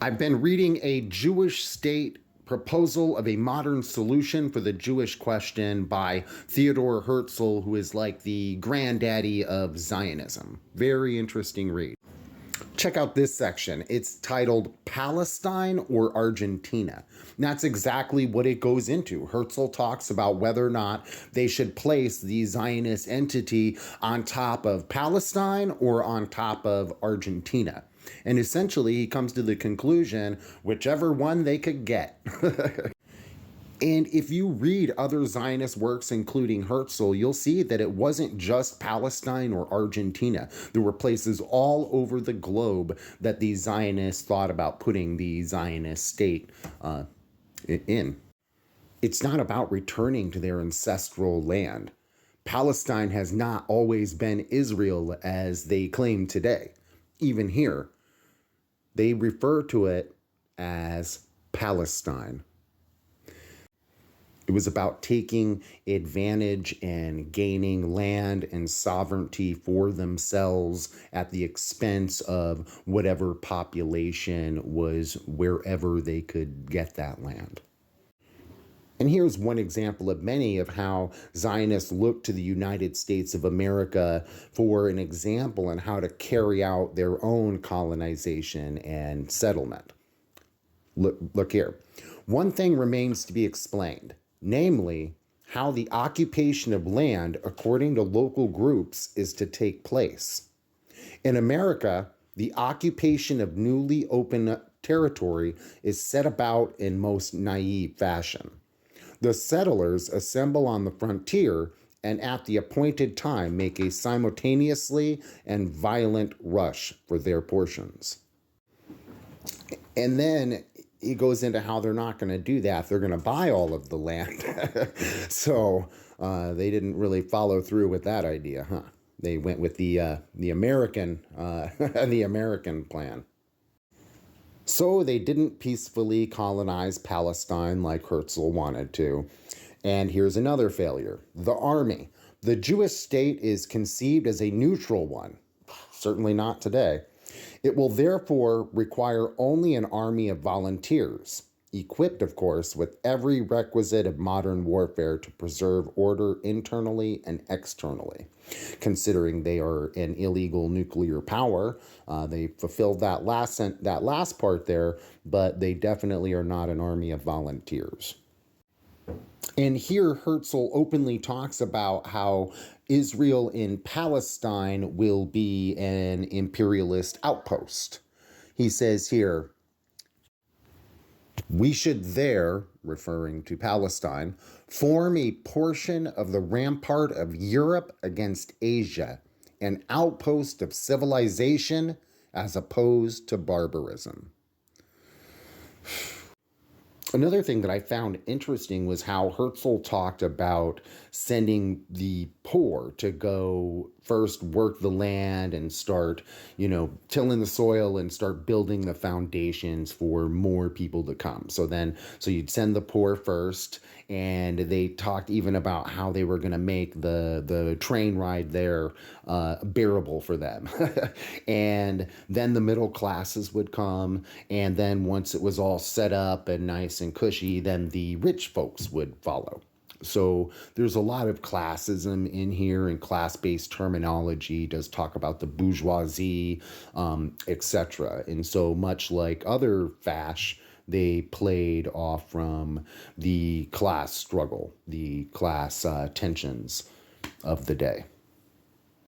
I've been reading A Jewish State Proposal of a Modern Solution for the Jewish Question by Theodor Herzl, who is like the granddaddy of Zionism. Very interesting read. Check out this section. It's titled Palestine or Argentina. And that's exactly what it goes into. Herzl talks about whether or not they should place the Zionist entity on top of Palestine or on top of Argentina. And essentially, he comes to the conclusion, whichever one they could get. And if you read other Zionist works, including Herzl, you'll see that it wasn't just Palestine or Argentina. There were places all over the globe that the Zionists thought about putting the Zionist state in. It's not about returning to their ancestral land. Palestine has not always been Israel as they claim today. Even here, they refer to it as Palestine. It was about taking advantage and gaining land and sovereignty for themselves at the expense of whatever population was wherever they could get that land. And here's one example of many of how Zionists look to the United States of America for an example on how to carry out their own colonization and settlement. Look here. One thing remains to be explained, namely, how the occupation of land according to local groups is to take place. In America, the occupation of newly opened territory is set about in most naive fashion. The settlers assemble on the frontier and at the appointed time make a simultaneously and violent rush for their portions. And then he goes into how they're not going to do that. They're going to buy all of the land. So they didn't really follow through with that idea, huh? They went with the American the American plan. So they didn't peacefully colonize Palestine like Herzl wanted to. And here's another failure. The army. The Jewish state is conceived as a neutral one. Certainly not today. It will therefore require only an army of volunteers, equipped, of course, with every requisite of modern warfare to preserve order internally and externally. Considering they are an illegal nuclear power, they fulfilled that last part there, but they definitely are not an army of volunteers. And here Herzl openly talks about how Israel in Palestine will be an imperialist outpost. He says here, we should there, referring to Palestine, form a portion of the rampart of Europe against Asia, an outpost of civilization as opposed to barbarism. Another thing that I found interesting was how Herzl talked about sending the poor to go first work the land and start, tilling the soil and start building the foundations for more people to come. So you'd send the poor first, and they talked even about how they were going to make the train ride there bearable for them. And then the middle classes would come, and then once it was all set up and nice and cushy, then the rich folks would follow. So there's a lot of classism in here, and class-based terminology does talk about the bourgeoisie, etc. And so much like other fash, they played off from the class struggle, the class tensions of the day.